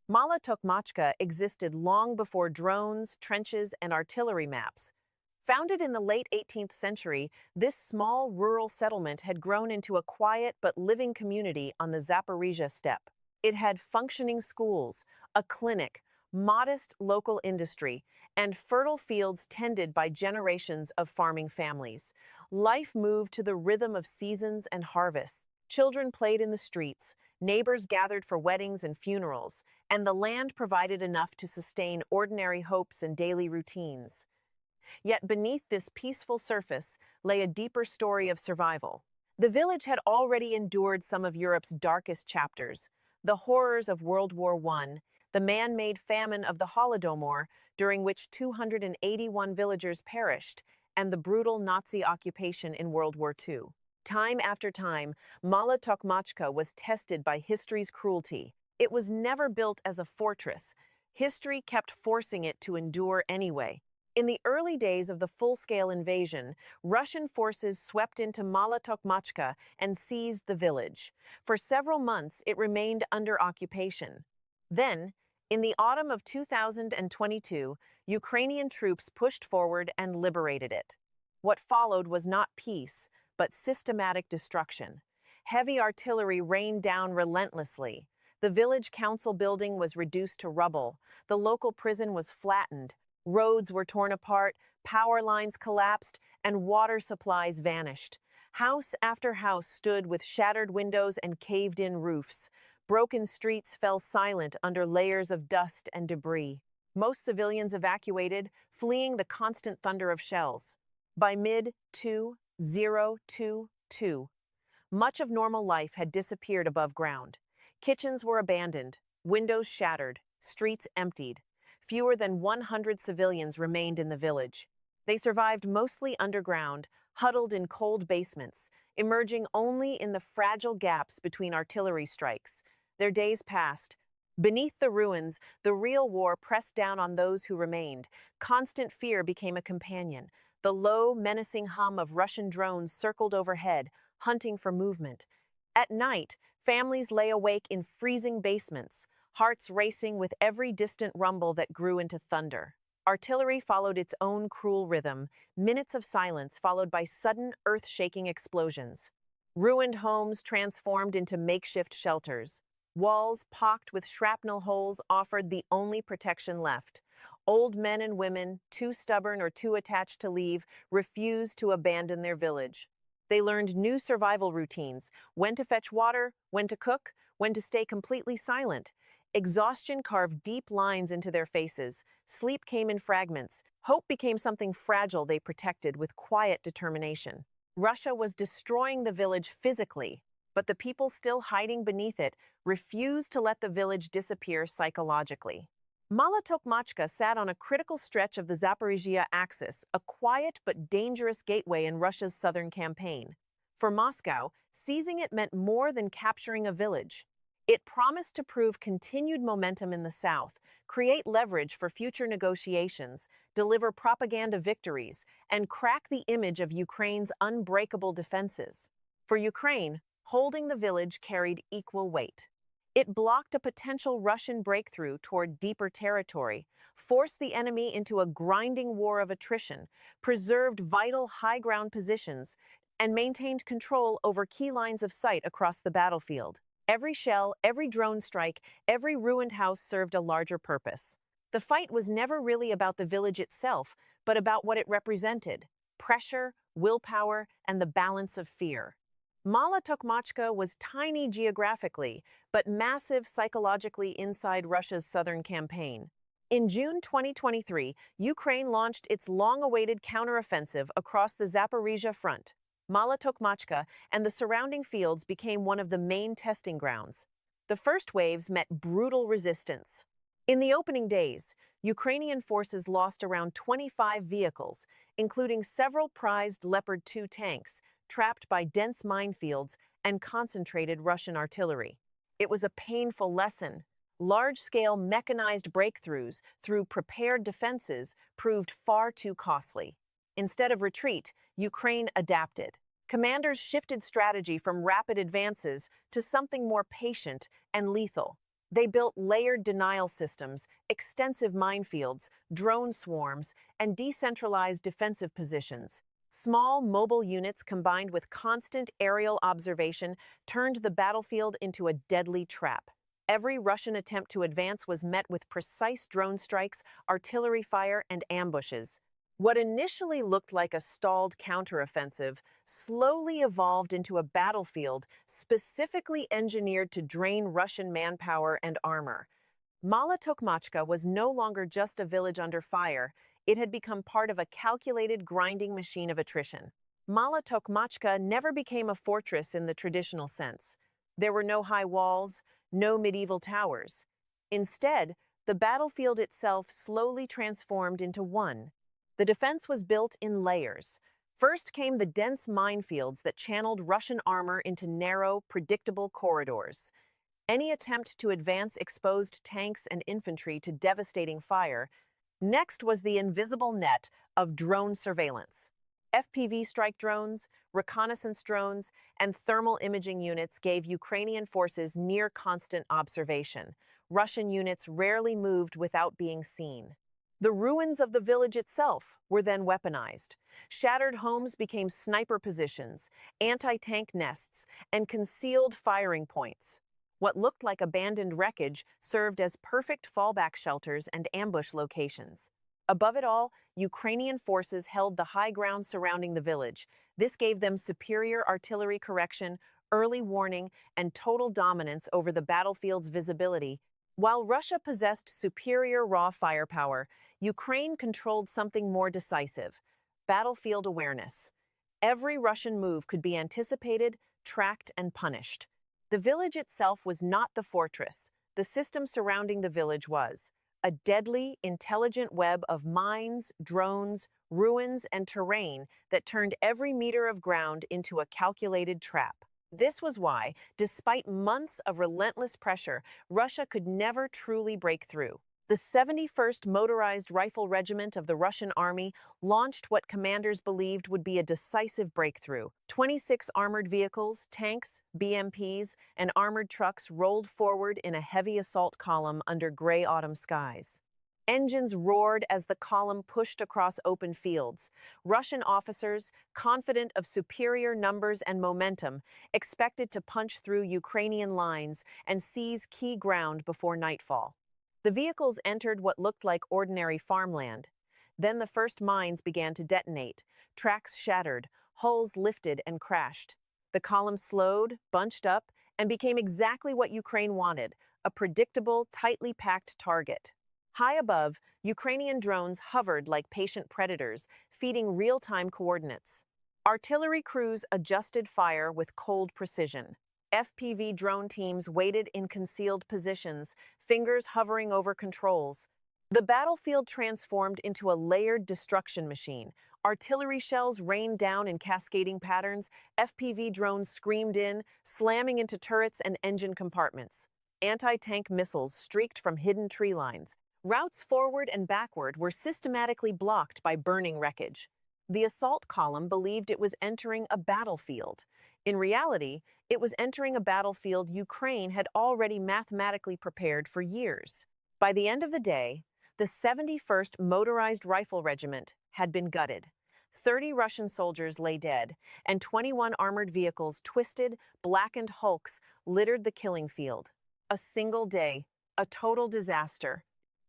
Mala Tokmachka existed long before drones, trenches, and artillery maps. Founded in the late 18th century, this small rural settlement had grown into a quiet but living community on the Zaporizhzhia steppe. It had functioning schools, a clinic, modest local industry, and fertile fields tended by generations of farming families. Life moved to the rhythm of seasons and harvests. Children played in the streets, neighbors gathered for weddings and funerals, and the land provided enough to sustain ordinary hopes and daily routines. Yet beneath this peaceful surface lay a deeper story of survival. The village had already endured some of Europe's darkest chapters: the horrors of World War I, the man-made famine of the Holodomor, during which 281 villagers perished, and the brutal Nazi occupation in World War II. Time after time, Mala Tokmachka was tested by history's cruelty. It was never built as a fortress. History kept forcing it to endure anyway. In the early days of the full-scale invasion, Russian forces swept into Mala Tokmachka and seized the village. For several months, it remained under occupation. Then, in the autumn of 2022, Ukrainian troops pushed forward and liberated it. What followed was not peace, but systematic destruction. Heavy artillery rained down relentlessly. The village council building was reduced to rubble. The local prison was flattened. Roads were torn apart, power lines collapsed, and water supplies vanished. House after house stood with shattered windows and caved-in roofs. Broken streets fell silent under layers of dust and debris. Most civilians evacuated, fleeing the constant thunder of shells. By mid-2022, much of normal life had disappeared above ground. Kitchens were abandoned, windows shattered, streets emptied. Fewer than 100 civilians remained in the village. They survived mostly underground, huddled in cold basements, emerging only in the fragile gaps between artillery strikes. Their days passed. Beneath the ruins, the real war pressed down on those who remained. Constant fear became a companion. The low, menacing hum of Russian drones circled overhead, hunting for movement. At night, families lay awake in freezing basements, hearts racing with every distant rumble that grew into thunder. Artillery followed its own cruel rhythm, minutes of silence followed by sudden earth-shaking explosions. Ruined homes transformed into makeshift shelters. Walls pocked with shrapnel holes offered the only protection left. Old men and women, too stubborn or too attached to leave, refused to abandon their village. They learned new survival routines: when to fetch water, when to cook, when to stay completely silent. Exhaustion carved deep lines into their faces. Sleep came in fragments. Hope became something fragile they protected with quiet determination. Russia was destroying the village physically, but the people still hiding beneath it refused to let the village disappear psychologically. Mala Tokmachka sat on a critical stretch of the Zaporizhzhia axis, a quiet but dangerous gateway in Russia's southern campaign. For Moscow, seizing it meant more than capturing a village. It promised to prove continued momentum in the south, create leverage for future negotiations, deliver propaganda victories, and crack the image of Ukraine's unbreakable defenses. For Ukraine, holding the village carried equal weight. It blocked a potential Russian breakthrough toward deeper territory, forced the enemy into a grinding war of attrition, preserved vital high-ground positions, and maintained control over key lines of sight across the battlefield. Every shell, every drone strike, every ruined house served a larger purpose. The fight was never really about the village itself, but about what it represented: pressure, willpower, and the balance of fear. Mala Tokmachka was tiny geographically, but massive psychologically inside Russia's southern campaign. In June 2023, Ukraine launched its long-awaited counteroffensive across the Zaporizhzhia front. Mala Tokmachka and the surrounding fields became one of the main testing grounds. The first waves met brutal resistance. In the opening days, Ukrainian forces lost around 25 vehicles, including several prized Leopard 2 tanks, trapped by dense minefields and concentrated Russian artillery. It was a painful lesson. Large-scale mechanized breakthroughs through prepared defenses proved far too costly. Instead of retreat, Ukraine adapted. Commanders shifted strategy from rapid advances to something more patient and lethal. They built layered denial systems, extensive minefields, drone swarms, and decentralized defensive positions. Small mobile units combined with constant aerial observation turned the battlefield into a deadly trap. Every Russian attempt to advance was met with precise drone strikes, artillery fire, and ambushes. What initially looked like a stalled counteroffensive slowly evolved into a battlefield specifically engineered to drain Russian manpower and armor. Mala Tokmachka was no longer just a village under fire, it had become part of a calculated grinding machine of attrition. Mala Tokmachka never became a fortress in the traditional sense. There were no high walls, no medieval towers. Instead, the battlefield itself slowly transformed into one. The defense was built in layers. First came the dense minefields that channeled Russian armor into narrow, predictable corridors. Any attempt to advance exposed tanks and infantry to devastating fire. Next was the invisible net of drone surveillance. FPV strike drones, reconnaissance drones, and thermal imaging units gave Ukrainian forces near-constant observation. Russian units rarely moved without being seen. The ruins of the village itself were then weaponized. Shattered homes became sniper positions, anti-tank nests, and concealed firing points. What looked like abandoned wreckage served as perfect fallback shelters and ambush locations. Above it all, Ukrainian forces held the high ground surrounding the village. This gave them superior artillery correction, early warning, and total dominance over the battlefield's visibility. While Russia possessed superior raw firepower, Ukraine controlled something more decisive: battlefield awareness. Every Russian move could be anticipated, tracked, and punished. The village itself was not the fortress. The system surrounding the village was a deadly, intelligent web of mines, drones, ruins, and terrain that turned every meter of ground into a calculated trap. This was why, despite months of relentless pressure, Russia could never truly break through. The 71st Motorized Rifle Regiment of the Russian Army launched what commanders believed would be a decisive breakthrough. 26 armored vehicles, tanks, BMPs, and armored trucks rolled forward in a heavy assault column under gray autumn skies. Engines roared as the column pushed across open fields. Russian officers, confident of superior numbers and momentum, expected to punch through Ukrainian lines and seize key ground before nightfall. The vehicles entered what looked like ordinary farmland. Then the first mines began to detonate. Tracks shattered, hulls lifted and crashed. The column slowed, bunched up, and became exactly what Ukraine wanted: a predictable, tightly packed target. High above, Ukrainian drones hovered like patient predators, feeding real-time coordinates. Artillery crews adjusted fire with cold precision. FPV drone teams waited in concealed positions, fingers hovering over controls. The battlefield transformed into a layered destruction machine. Artillery shells rained down in cascading patterns. FPV drones screamed in, slamming into turrets and engine compartments. Anti-tank missiles streaked from hidden tree lines. Routes forward and backward were systematically blocked by burning wreckage. The assault column believed it was entering a battlefield. In reality, it was entering a battlefield Ukraine had already mathematically prepared for years. By the end of the day, the 71st Motorized Rifle Regiment had been gutted. 30 Russian soldiers lay dead, and 21 armored vehicles, twisted, blackened hulks, littered the killing field. A single day, a total disaster.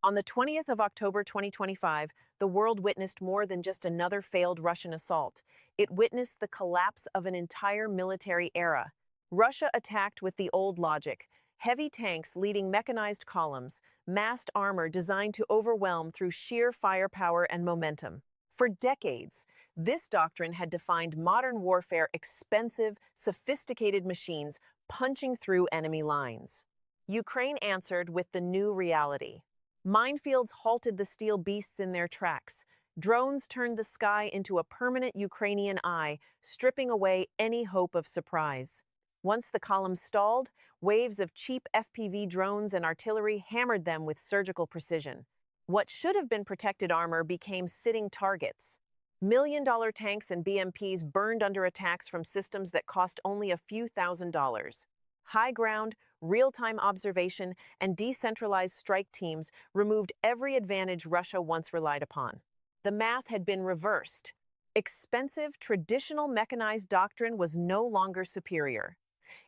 On the 20th of October 2025, the world witnessed more than just another failed Russian assault. It witnessed the collapse of an entire military era. Russia attacked with the old logic: heavy tanks leading mechanized columns, massed armor designed to overwhelm through sheer firepower and momentum. For decades, this doctrine had defined modern warfare: expensive, sophisticated machines punching through enemy lines. Ukraine answered with the new reality. Minefields halted the steel beasts in their tracks. Drones turned the sky into a permanent Ukrainian eye, stripping away any hope of surprise. Once the column stalled, waves of cheap FPV drones and artillery hammered them with surgical precision. What should have been protected armor became sitting targets. Million-dollar tanks and BMPs burned under attacks from systems that cost only a few $1,000s. High ground, real-time observation, and decentralized strike teams removed every advantage Russia once relied upon. The math had been reversed. Expensive, traditional mechanized doctrine was no longer superior.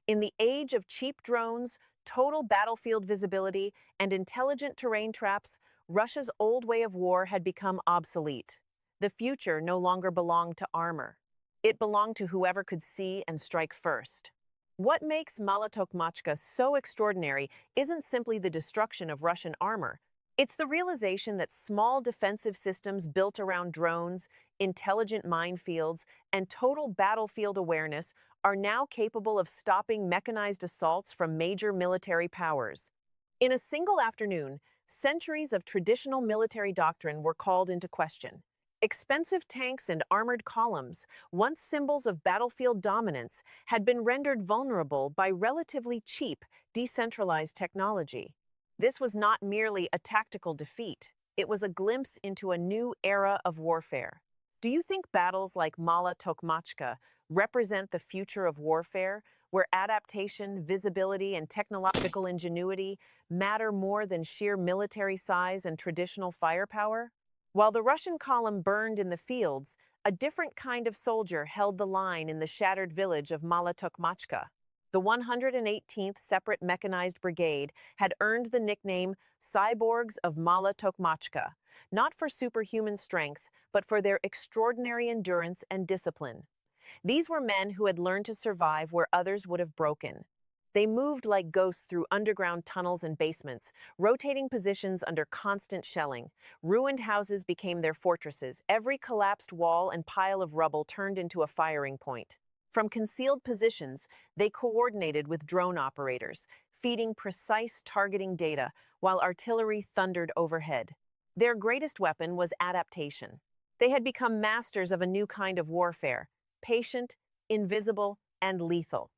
In the age of cheap drones, total battlefield visibility, and intelligent terrain traps, Russia's old way of war had become obsolete. The future no longer belonged to armor. It belonged to whoever could see and strike first. What makes Mala Tokmachka so extraordinary isn't simply the destruction of Russian armor. It's the realization that small defensive systems built around drones, intelligent minefields, and total battlefield awareness are now capable of stopping mechanized assaults from major military powers. In a single afternoon, centuries of traditional military doctrine were called into question. Expensive tanks and armored columns, once symbols of battlefield dominance, had been rendered vulnerable by relatively cheap, decentralized technology. This was not merely a tactical defeat, it was a glimpse into a new era of warfare. Do you think battles like Mala Tokmachka represent the future of warfare, where adaptation, visibility, and technological ingenuity matter more than sheer military size and traditional firepower? While the Russian column burned in the fields, a different kind of soldier held the line in the shattered village of Mala Tokmachka. The 118th Separate Mechanized Brigade had earned the nickname Cyborgs of Mala Tokmachka, not for superhuman strength, but for their extraordinary endurance and discipline. These were men who had learned to survive where others would have broken. They moved like ghosts through underground tunnels and basements, rotating positions under constant shelling. Ruined houses became their fortresses. Every collapsed wall and pile of rubble turned into a firing point. From concealed positions, they coordinated with drone operators, feeding precise targeting data while artillery thundered overhead. Their greatest weapon was adaptation. They had become masters of a new kind of warfare, patient, invisible, and lethal.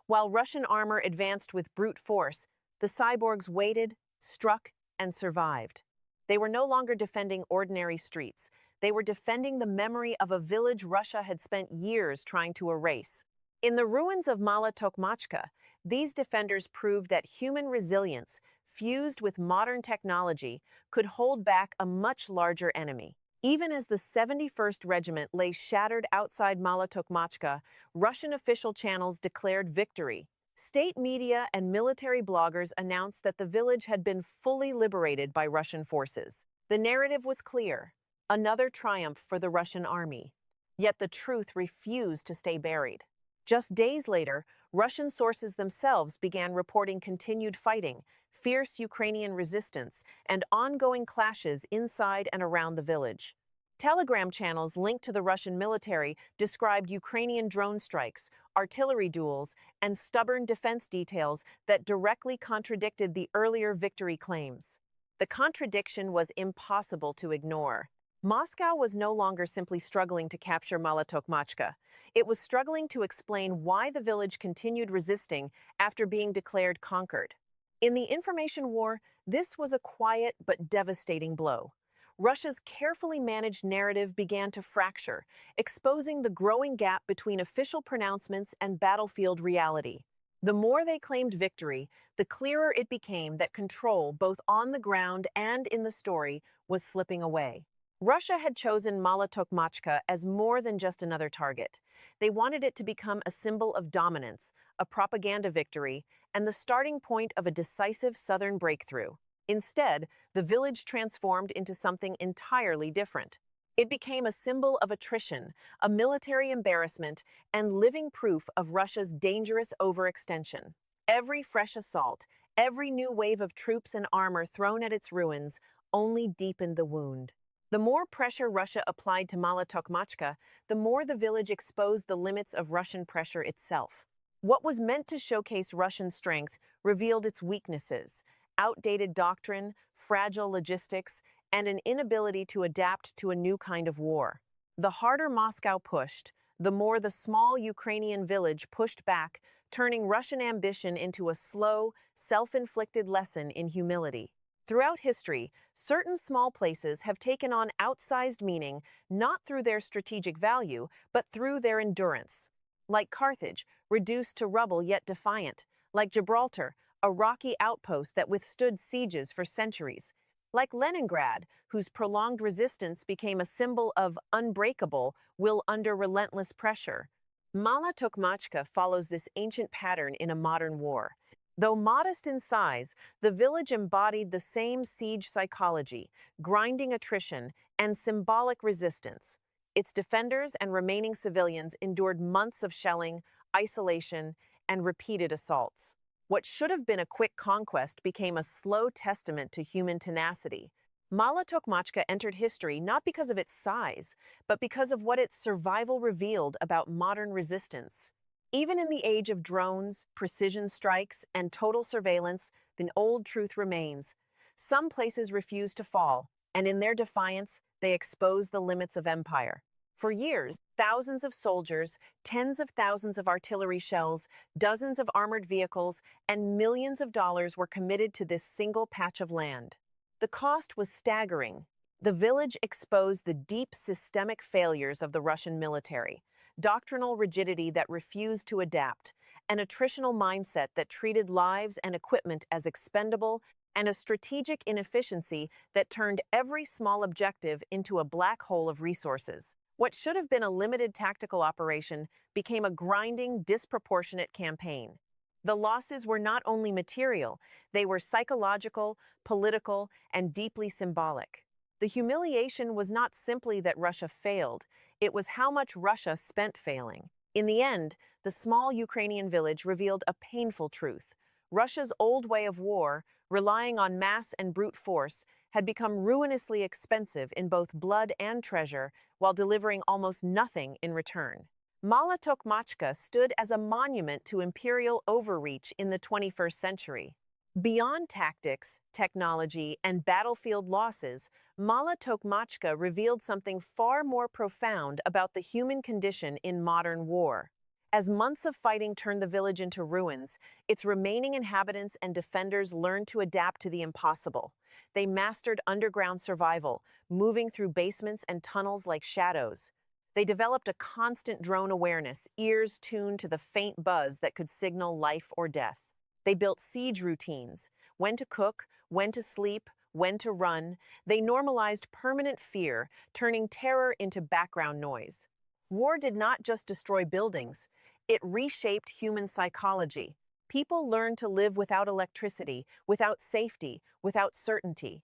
While Russian armor advanced with brute force, the cyborgs waited, struck, and survived. They were no longer defending ordinary streets. They were defending the memory of a village Russia had spent years trying to erase. In the ruins of Mala Tokmachka, these defenders proved that human resilience, fused with modern technology, could hold back a much larger enemy. Even as the 71st Regiment lay shattered outside Mala Tokmachka, Russian official channels declared victory. State media and military bloggers announced that the village had been fully liberated by Russian forces. The narrative was clear: another triumph for the Russian army. Yet the truth refused to stay buried. Just days later, Russian sources themselves began reporting continued fighting, fierce Ukrainian resistance, and ongoing clashes inside and around the village. Telegram channels linked to the Russian military described Ukrainian drone strikes, artillery duels, and stubborn defense details that directly contradicted the earlier victory claims. The contradiction was impossible to ignore. Moscow was no longer simply struggling to capture Mala Tokmachka. It was struggling to explain why the village continued resisting after being declared conquered. In the information war, this was a quiet but devastating blow. Russia's carefully managed narrative began to fracture, exposing the growing gap between official pronouncements and battlefield reality. The more they claimed victory, the clearer it became that control, both on the ground and in the story, was slipping away. Russia had chosen Mala Tokmachka as more than just another target. They wanted it to become a symbol of dominance, a propaganda victory, and the starting point of a decisive southern breakthrough. Instead, the village transformed into something entirely different. It became a symbol of attrition, a military embarrassment, and living proof of Russia's dangerous overextension. Every fresh assault, every new wave of troops and armor thrown at its ruins, only deepened the wound. The more pressure Russia applied to Mala Tokmachka, the more the village exposed the limits of Russian pressure itself. What was meant to showcase Russian strength revealed its weaknesses: outdated doctrine, fragile logistics, and an inability to adapt to a new kind of war. The harder Moscow pushed, the more the small Ukrainian village pushed back, turning Russian ambition into a slow, self-inflicted lesson in humility. Throughout history, certain small places have taken on outsized meaning not through their strategic value, but through their endurance. Like Carthage, reduced to rubble yet defiant. Like Gibraltar, a rocky outpost that withstood sieges for centuries. Like Leningrad, whose prolonged resistance became a symbol of unbreakable will under relentless pressure. Mala Tokmachka follows this ancient pattern in a modern war. Though modest in size, the village embodied the same siege psychology, grinding attrition, and symbolic resistance. Its defenders and remaining civilians endured months of shelling, isolation, and repeated assaults. What should have been a quick conquest became a slow testament to human tenacity. Mala Tokmachka entered history not because of its size, but because of what its survival revealed about modern resistance. Even in the age of drones, precision strikes, and total surveillance, the old truth remains. Some places refuse to fall, and in their defiance, they expose the limits of empire. For years, thousands of soldiers, tens of thousands of artillery shells, dozens of armored vehicles, and millions of dollars were committed to this single patch of land. The cost was staggering. The village exposed the deep systemic failures of the Russian military, doctrinal rigidity that refused to adapt, an attritional mindset that treated lives and equipment as expendable, and a strategic inefficiency that turned every small objective into a black hole of resources. What should have been a limited tactical operation became a grinding, disproportionate campaign. The losses were not only material, they were psychological, political, and deeply symbolic. The humiliation was not simply that Russia failed, it was how much Russia spent failing. In the end, the small Ukrainian village revealed a painful truth. Russia's old way of war, relying on mass and brute force, had become ruinously expensive in both blood and treasure, while delivering almost nothing in return. Mala Tokmachka stood as a monument to imperial overreach in the 21st century. Beyond tactics, technology, and battlefield losses, Mala Tokmachka revealed something far more profound about the human condition in modern war. As months of fighting turned the village into ruins, its remaining inhabitants and defenders learned to adapt to the impossible. They mastered underground survival, moving through basements and tunnels like shadows. They developed a constant drone awareness, ears tuned to the faint buzz that could signal life or death. They built siege routines, when to cook, when to sleep, when to run. They normalized permanent fear, turning terror into background noise. War did not just destroy buildings, it reshaped human psychology. People learned to live without electricity, without safety, without certainty.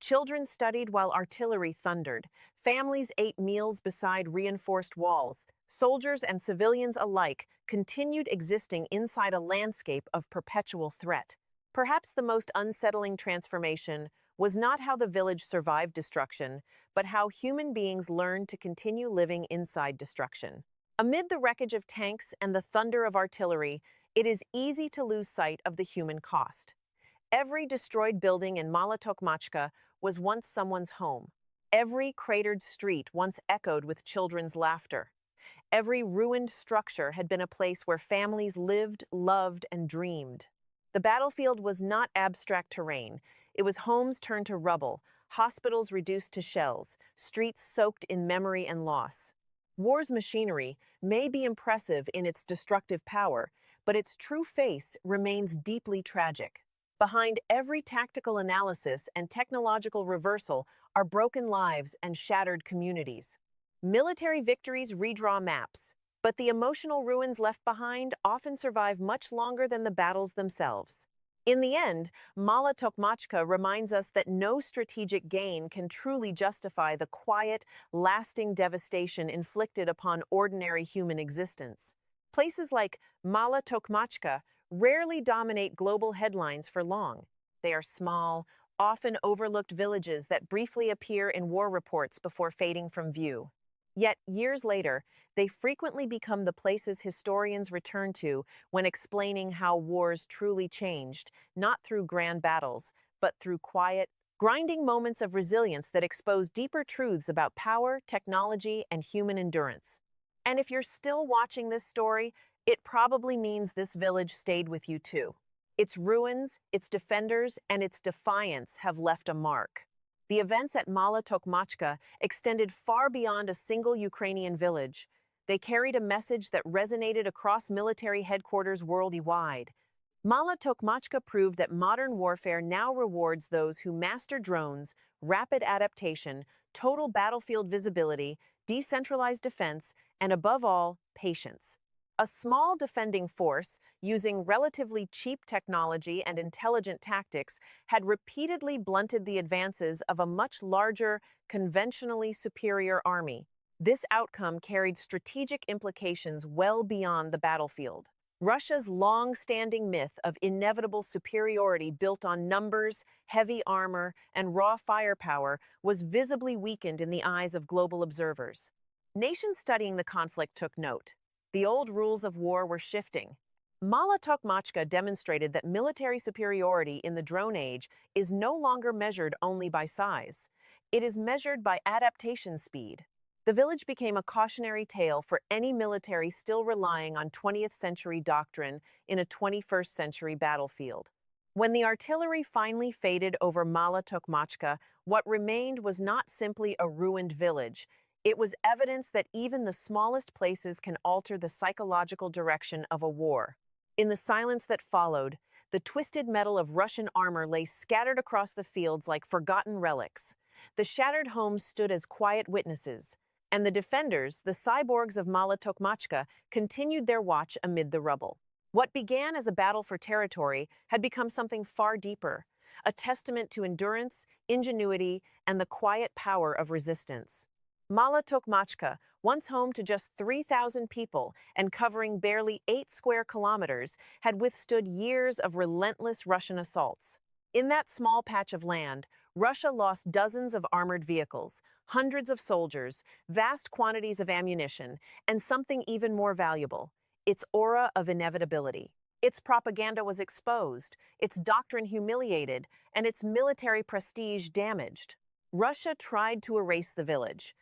Children studied while artillery thundered. Families ate meals beside reinforced walls. Soldiers and civilians alike continued existing inside a landscape of perpetual threat. Perhaps the most unsettling transformation was not how the village survived destruction, but how human beings learned to continue living inside destruction. Amid the wreckage of tanks and the thunder of artillery, it is easy to lose sight of the human cost. Every destroyed building in Mala Tokmachka was once someone's home. Every cratered street once echoed with children's laughter. Every ruined structure had been a place where families lived, loved, and dreamed. The battlefield was not abstract terrain. It was homes turned to rubble, hospitals reduced to shells, streets soaked in memory and loss. War's machinery may be impressive in its destructive power, but its true face remains deeply tragic. Behind every tactical analysis and technological reversal are broken lives and shattered communities. Military victories redraw maps, but the emotional ruins left behind often survive much longer than the battles themselves. In the end, Mala Tokmachka reminds us that no strategic gain can truly justify the quiet, lasting devastation inflicted upon ordinary human existence. Places like Mala Tokmachka rarely dominate global headlines for long. They are small, often overlooked villages that briefly appear in war reports before fading from view. Yet, years later, they frequently become the places historians return to when explaining how wars truly changed, not through grand battles, but through quiet, grinding moments of resilience that expose deeper truths about power, technology, and human endurance. And if you're still watching this story, it probably means this village stayed with you too. Its ruins, its defenders, and its defiance have left a mark. The events at Mala Tokmachka extended far beyond a single Ukrainian village. They carried a message that resonated across military headquarters worldwide. Mala Tokmachka proved that modern warfare now rewards those who master drones, rapid adaptation, total battlefield visibility, decentralized defense, and above all, patience. A small defending force, using relatively cheap technology and intelligent tactics, had repeatedly blunted the advances of a much larger, conventionally superior army. This outcome carried strategic implications well beyond the battlefield. Russia's long-standing myth of inevitable superiority built on numbers, heavy armor, and raw firepower was visibly weakened in the eyes of global observers. Nations studying the conflict took note. The old rules of war were shifting. Mala Tokmachka demonstrated that military superiority in the drone age is no longer measured only by size. It is measured by adaptation speed. The village became a cautionary tale for any military still relying on 20th century doctrine in a 21st century battlefield. When the artillery finally faded over Mala Tokmachka, what remained was not simply a ruined village. It was evidence that even the smallest places can alter the psychological direction of a war. In the silence that followed, the twisted metal of Russian armor lay scattered across the fields like forgotten relics. The shattered homes stood as quiet witnesses, and the defenders, the cyborgs of Mala Tokmachka, continued their watch amid the rubble. What began as a battle for territory had become something far deeper, a testament to endurance, ingenuity, and the quiet power of resistance. Mala Tokmachka, once home to just 3,000 people and covering barely 8 square kilometers, had withstood years of relentless Russian assaults. In that small patch of land, Russia lost dozens of armored vehicles, hundreds of soldiers, vast quantities of ammunition, and something even more valuable, its aura of inevitability. Its propaganda was exposed, its doctrine humiliated, and its military prestige damaged. Russia tried to erase the village.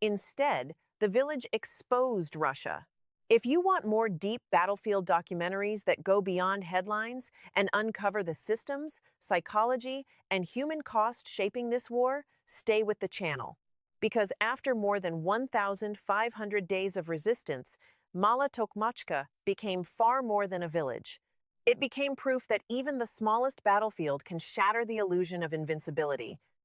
Instead, the village exposed Russia. If you want more deep battlefield documentaries that go beyond headlines and uncover the systems, psychology, and human cost shaping this war, stay with the channel. Because after more than 1,500 days of resistance, Mala Tokmachka became far more than a village. It became proof that even the smallest battlefield can shatter the illusion of invincibility,